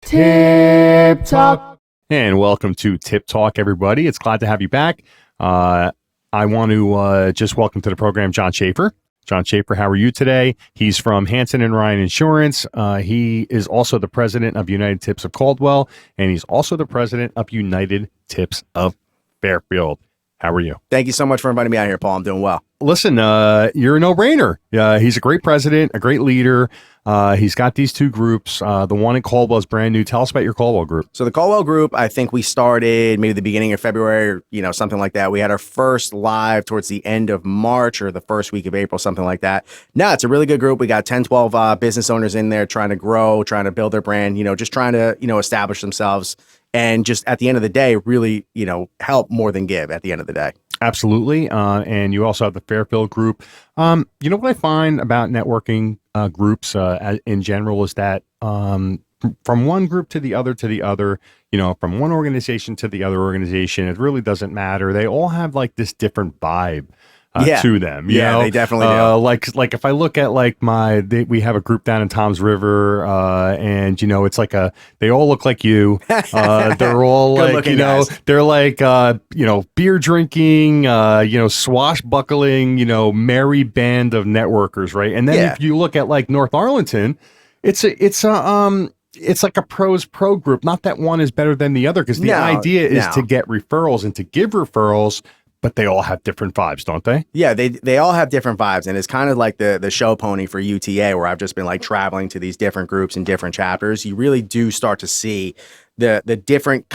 Tip Talk. And welcome to Tip Talk, everybody. It's glad to have you back. I want to just welcome to the program John Schaeffer. John Schaeffer, how are you today? He's from Hanson and Ryan Insurance. He is also the president of United Tips of Caldwell, and he's also the president of United Tips of Fairfield. How are you? Thank you so much for inviting me out here, Paul. I'm doing well. Listen, you're a no-brainer. He's a great president, a great leader. He's got these two groups. The one in Caldwell is brand new. Tell us about your Caldwell group. So the Caldwell group, I think we started maybe the beginning of February, or, something like that. We had our first live towards the end of March or the first week of April, something like that. No, it's a really good group. We got 10, 12 business owners in there trying to grow, trying to build their brand, just trying to, establish themselves. And just at the end of the day, really, help more than give at the end of the day. Absolutely. And you also have the Fairfield group. What I find about networking groups in general is that from one group to the other, from one organization to the other organization, it really doesn't matter. They all have like this different vibe. To them, they definitely do. Like if I look at we have a group down in Tom's River, and it's like they all look like you. They're all like guys. They're like beer drinking, swashbuckling, merry band of networkers, right? And then if you look at like North Arlington, it's like a pros pro group. Not that one is better than the other, because the idea is to get referrals and to give referrals. But they all have different vibes, don't they? Yeah, they all have different vibes. And it's kind of like the show pony for UTA, where I've just been like traveling to these different groups and different chapters. You really do start to see the different,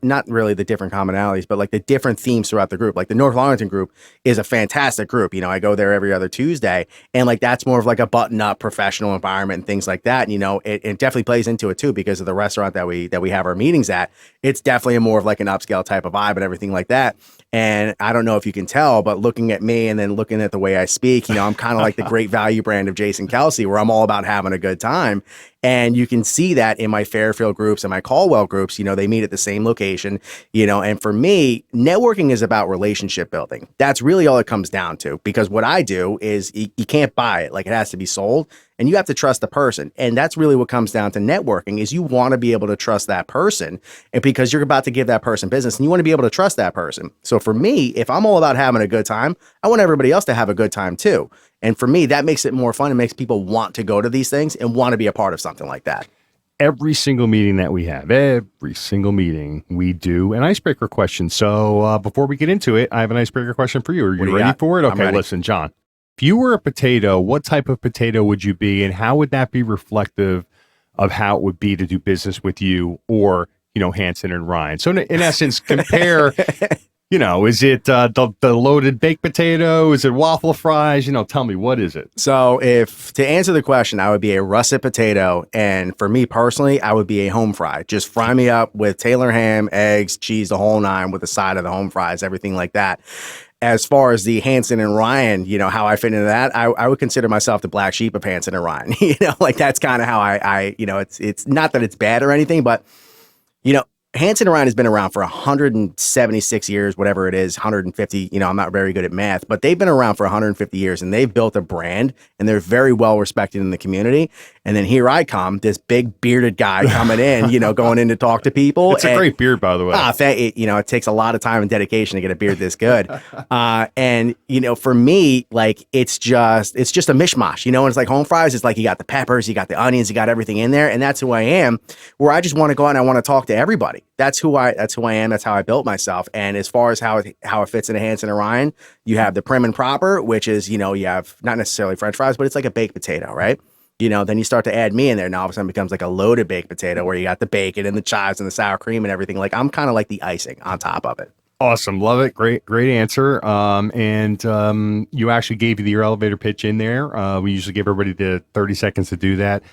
not really the different commonalities, but like the different themes throughout the group. Like the North Arlington group is a fantastic group. I go there every other Tuesday, and like that's more of like a button up professional environment and things like that. And, it definitely plays into it too, because of the restaurant that we have our meetings at. It's definitely a more of like an upscale type of vibe and everything like that. And I don't know if you can tell, but looking at me and then looking at the way I speak, I'm kind of like the great value brand of Jason Kelsey, where I'm all about having a good time. And you can see that in my Fairfield groups and my Caldwell groups. They meet at the same location, and for me, networking is about relationship building. That's really all it comes down to, because what I do is you can't buy it. Like, it has to be sold, and you have to trust the person. And that's really what comes down to networking, is you want to be able to trust that person, and because you're about to give that person business, and you want to be able to trust that person. So for me, if I'm all about having a good time, I want everybody else to have a good time too. And for me, that makes it more fun. It makes people want to go to these things and want to be a part of something like that. Every single meeting that we have, we do an icebreaker question. So before we get into it, I have an icebreaker question for you. Are you ready for it? Okay, listen, John. If you were a potato, what type of potato would you be, and how would that be reflective of how it would be to do business with you or, Hanson and Ryan? So in essence, compare... is it the loaded baked potato? Is it waffle fries? Tell me, what is it? So to answer the question, I would be a russet potato. And for me personally, I would be a home fry. Just fry me up with Taylor ham, eggs, cheese, the whole nine, with the side of the home fries, everything like that. As far as the Hanson and Ryan, how I fit into that, I would consider myself the black sheep of Hanson and Ryan. That's kind of how I it's not that it's bad or anything, but, Hanson and Ryan has been around for 176 years, whatever it is, 150. I'm not very good at math, but they've been around for 150 years, and they've built a brand, and they're very well respected in the community. And then here I come, this big bearded guy coming in, going in to talk to people. It's a great beard, by the way. It takes a lot of time and dedication to get a beard this good. And for me, like, it's just a mishmash, and it's like home fries. It's like you got the peppers, you got the onions, you got everything in there, and that's who I am. Where I just want to go out and I want to talk to everybody. That's who I am. That's how I built myself. And as far as how it fits into Hanson and Ryan, you have the prim and proper, which is, you have not necessarily French fries, but it's like a baked potato, right? Then you start to add me in there. Now all of a sudden it becomes like a loaded baked potato, where you got the bacon and the chives and the sour cream and everything. Like, I'm kind of like the icing on top of it. Awesome. Love it. Great answer. And you actually gave your elevator pitch in there. We usually give everybody the 30 seconds to do that.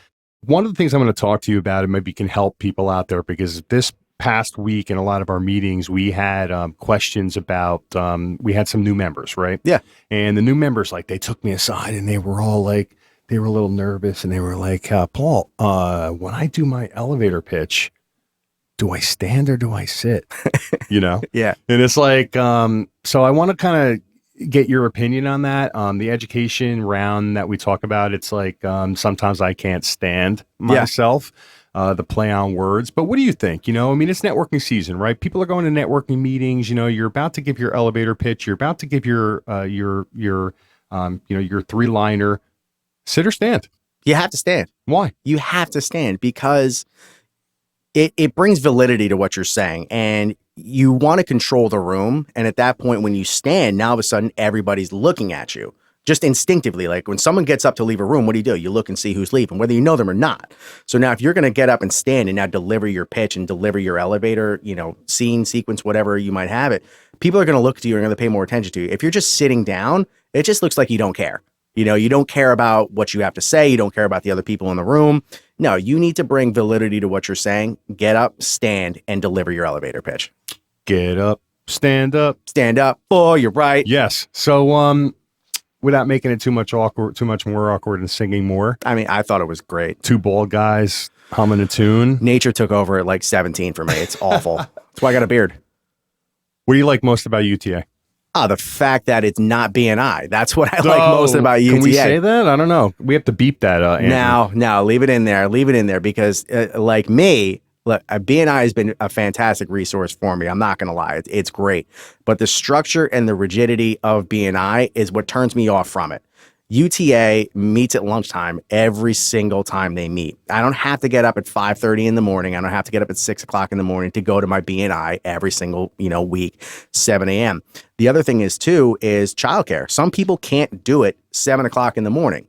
One of the things I'm going to talk to you about, and maybe can help people out there, because this past week in a lot of our meetings, we had questions about, we had some new members, right? Yeah. And the new members, like, they took me aside and they were all like, they were a little nervous, and they were like, Paul, when I do my elevator pitch, do I stand or do I sit? Yeah. And it's like, so I want to kind of get your opinion on that. The education round that we talk about, it's like, sometimes I can't stand myself. the play on words. But what do you think? I mean, it's networking season, right? People are going to networking meetings. You're about to give your elevator pitch. You're about to give your your three-liner. Sit or stand? You have to stand. Why? You have to stand because it brings validity to what you're saying, and you want to control the room. And at that point, when you stand, now all of a sudden everybody's looking at you just instinctively. Like when someone gets up to leave a room, what do? You look and see who's leaving, whether you know them or not. So now if you're going to get up and stand and now deliver your pitch and deliver your elevator, scene, sequence, whatever you might have it, people are going to look to you and are going to pay more attention to you. If you're just sitting down, it just looks like you don't care. You don't care about what you have to say. You don't care about the other people in the room. No, you need to bring validity to what you're saying. Get up, stand, and deliver your elevator pitch. Get up, stand up. Stand up. Oh, you're right. Yes. So, without making it too much more awkward and singing more. I mean, I thought it was great. Two bald guys humming a tune. Nature took over at like 17 for me. It's awful. That's why I got a beard. What do you like most about UTA? The fact that it's not BNI. That's what I like most about UTA. Can we say that? I don't know. We have to beep that. No, leave it in there. Leave it in there because like me, look, BNI has been a fantastic resource for me. I'm not going to lie. It's great. But the structure and the rigidity of BNI is what turns me off from it. UTA meets at lunchtime every single time they meet. I don't have to get up at 5:30 in the morning. I don't have to get up at 6 o'clock in the morning to go to my BNI every single, week, 7 a.m. The other thing is is childcare. Some people can't do it 7 o'clock in the morning.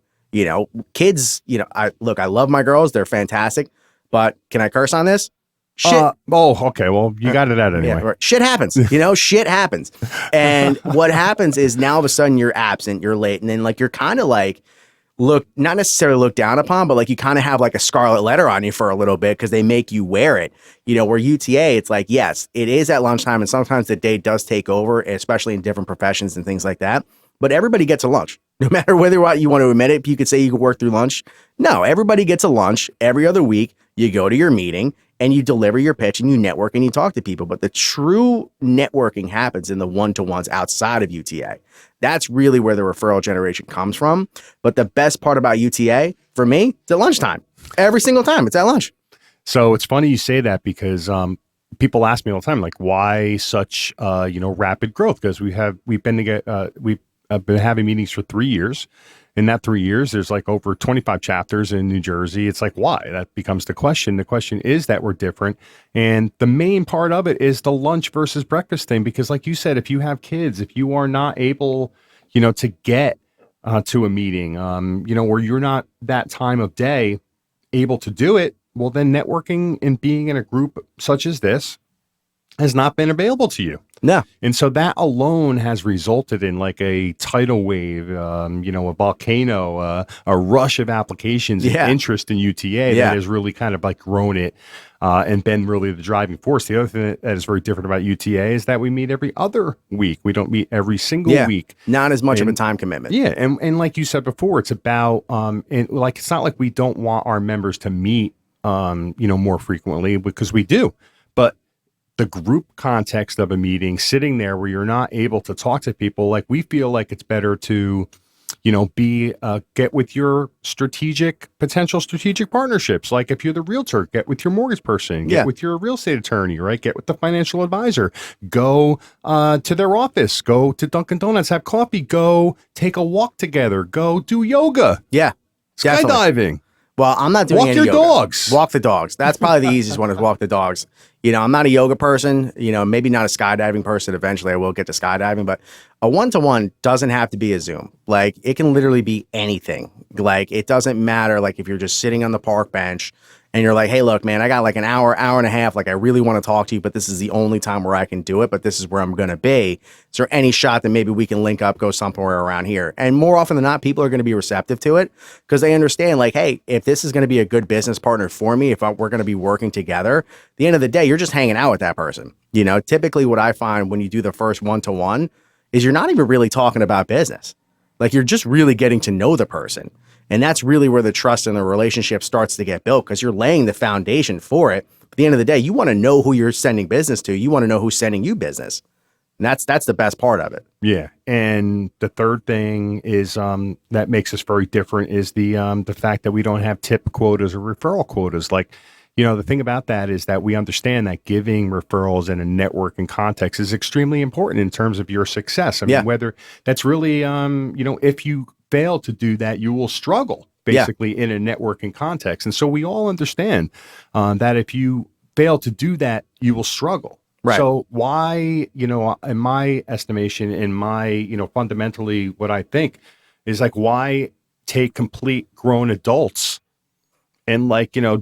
Kids, I love my girls. They're fantastic. But can I curse on this? Shit. Okay. Well, you got it out anyway. Yeah, right. Shit happens. Shit happens. And what happens is now all of a sudden you're absent, you're late, and then you're kind of not necessarily looked down upon, but you kind of have a scarlet letter on you for a little bit because they make you wear it. Where UTA, it's yes, it is at lunchtime, and sometimes the day does take over, especially in different professions and things like that. But everybody gets a lunch. No matter whether or not you want to admit it, you could say you could work through lunch. No, everybody gets a lunch every other week. You go to your meeting and you deliver your pitch and you network and you talk to people. But the true networking happens in the one-to-ones outside of UTA. That's really where the referral generation comes from. But the best part about UTA, for me, it's at lunchtime. Every single time, it's at lunch. So it's funny you say that because people ask me all the time, why such rapid growth? Because we've been having meetings for 3 years. In that 3 years, there's over 25 chapters in New Jersey. It's why? That becomes the question. The question is that we're different. And the main part of it is the lunch versus breakfast thing. Because like you said, if you have kids, if you are not able, to get to a meeting, or you're not that time of day able to do it, well, then networking and being in a group such as this has not been available to you. No. And so that alone has resulted in a tidal wave, a volcano, a rush of applications and interest in UTA that has really kind of grown it and been really the driving force. The other thing that is very different about UTA is that we meet every other week. We don't meet every single week. Not as much of a time commitment. Yeah. And like you said before, it's about, it's not like we don't want our members to meet, more frequently because we do. But the group context of a meeting, sitting there where you're not able to talk to people, we feel like it's better to, get with your potential strategic partnerships. Like if you're the realtor, get with your mortgage person, get with your real estate attorney, right? Get with the financial advisor, go to their office, go to Dunkin' Donuts, have coffee, go take a walk together, go do yoga. Yeah. Skydiving. Well, I'm not doing any yoga. Walk your dogs. Walk the dogs. That's probably the easiest one is walk the dogs. I'm not a yoga person, maybe not a skydiving person. Eventually I will get to skydiving, but a one-to-one doesn't have to be a Zoom. It can literally be anything. It doesn't matter. If you're just sitting on the park bench and you're hey, look, man, I got an hour and a half. I really want to talk to you, but this is the only time where I can do it. But this is where I'm going to be. Is there any shot that maybe we can link up, go somewhere around here? And more often than not, people are going to be receptive to it because they understand hey, if this is going to be a good business partner for me, if we're going to be working together, at the end of the day, you're just hanging out with that person. Typically what I find when you do the first one-to-one is you're not even really talking about business. You're just really getting to know the person. And that's really where the trust and the relationship starts to get built because you're laying the foundation for it. At the end of the day, you want to know who you're sending business to. You want to know who's sending you business. And that's the best part of it. Yeah. And the third thing is that makes us very different is the fact that we don't have tip quotas or referral quotas. the thing about that is that we understand that giving referrals in a networking context is extremely important in terms of your success. I mean, whether that's really, if you fail to do that, you will struggle basically in a networking context. And so we all understand that if you fail to do that, you will struggle. Right. So why, in my estimation, in my, fundamentally what I think is like, why take complete grown adults and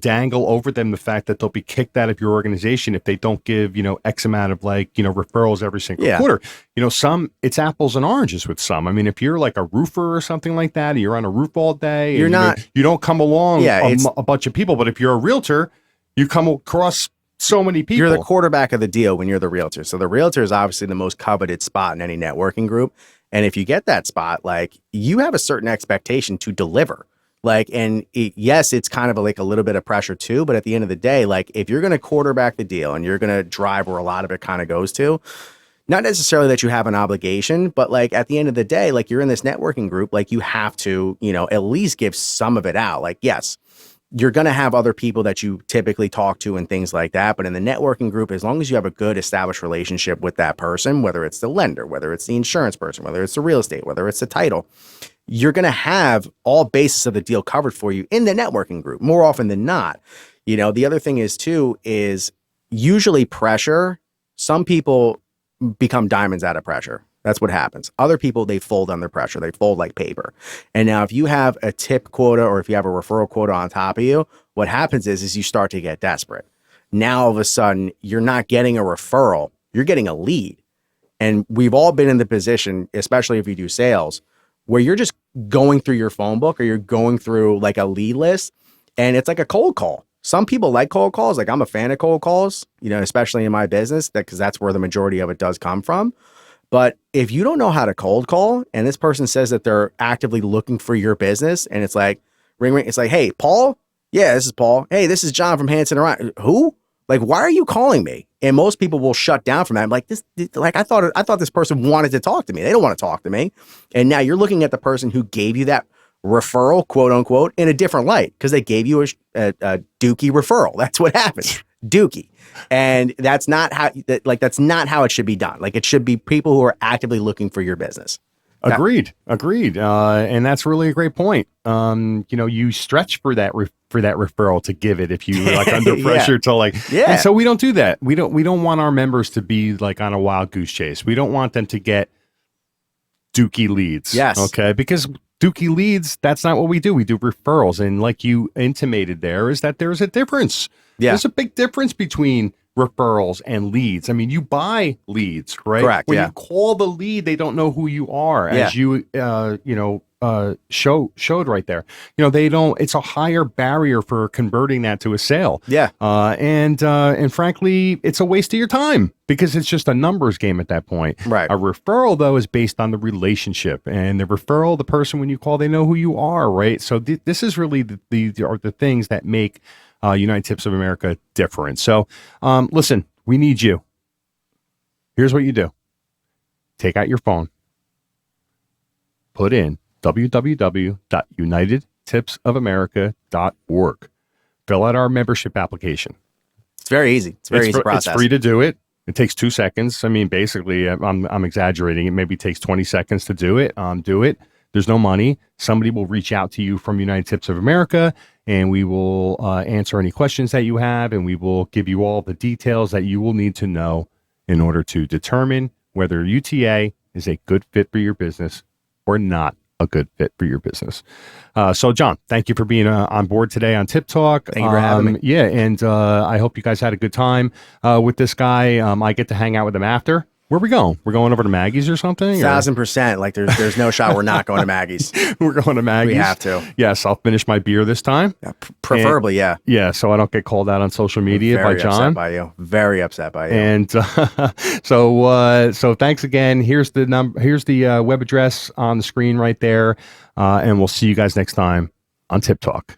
dangle over them the fact that they'll be kicked out of your organization if they don't give, X amount of referrals every single quarter. It's apples and oranges with some. I mean, if you're like a roofer or something like that, and you're on a roof all day, you don't come along a bunch of people. But if you're a realtor, you come across so many people. You're the quarterback of the deal when you're the realtor. So the realtor is obviously the most coveted spot in any networking group. And if you get that spot, you have a certain expectation to deliver. Yes, it's kind of like a little bit of pressure too, but at the end of the day, if you're going to quarterback the deal and you're going to drive where a lot of it kind of goes to, not necessarily that you have an obligation, but at the end of the day, you're in this networking group, you have to, at least give some of it out. Yes, you're going to have other people that you typically talk to and things like that. But in the networking group, as long as you have a good established relationship with that person, whether it's the lender, whether it's the insurance person, whether it's the real estate, whether it's the title, you're going to have all bases of the deal covered for you in the networking group more often than not. The other thing is usually pressure. Some people become diamonds out of pressure. That's what happens. Other people, they fold under pressure. They fold like paper. And now if you have a tip quota or if you have a referral quota on top of you, what happens is you start to get desperate. Now all of a sudden, you're not getting a referral. You're getting a lead. And we've all been in the position, especially if you do sales, where you're just going through your phone book or you're going through a lead list and it's like a cold call. Some people like cold calls. I'm a fan of cold calls, especially in my business, because that's where the majority of it does come from. But if you don't know how to cold call and this person says that they're actively looking for your business and it's like, ring, ring, it's like, hey, Paul? Yeah, this is Paul. Hey, this is John from Hanson and Ryan. Who? Why are you calling me? And most people will shut down from that. I'm like, I thought this person wanted to talk to me. They don't want to talk to me. And now you're looking at the person who gave you that referral, quote unquote, in a different light because they gave you a dookie referral. That's what happened. Dookie. And that's not how it should be done. It should be people who are actively looking for your business. Agreed. And that's really a great point. You stretch for that referral to give it if you under pressure to And so we don't do that. We don't want our members to be on a wild goose chase. We don't want them to get dookie leads. Yes. Okay. Because dookie leads, that's not what we do. We do referrals. And like you intimated there is that there's a difference. Yeah. There's a big difference between referrals and leads. I mean, you buy leads, right? Correct. When you call the lead, they don't know who you are, as you showed right there. They don't. It's a higher barrier for converting that to a sale. Yeah. And frankly, it's a waste of your time because it's just a numbers game at that point. Right. A referral though is based on the relationship, and the referral, the person when you call, they know who you are, right? So this is really the things that make United Tips of America different. So, listen, we need you. Here's what you do. Take out your phone, put in www.unitedtipsofamerica.org. Fill out our membership application. It's very easy. It's very easy process. It's free to do it. It takes 2 seconds. I mean, basically, I'm exaggerating. It maybe takes 20 seconds to do it. Do it. There's no money. Somebody will reach out to you from United Tips of America, and we will answer any questions that you have, and we will give you all the details that you will need to know in order to determine whether UTA is a good fit for your business or not a good fit for your business. So, John, thank you for being on board today on Tip Talk. Thank you for having me. Yeah, and I hope you guys had a good time with this guy. I get to hang out with him after. Where are we going? We're going over to Maggie's or something? 1,000%. There's no shot we're not going to Maggie's. We're going to Maggie's. We have to. Yes, I'll finish my beer this time. Yeah, preferably, yeah. Yeah, so I don't get called out on social media by John. Very upset by you. And so thanks again. Here's the web address on the screen right there. And we'll see you guys next time on Tip Talk.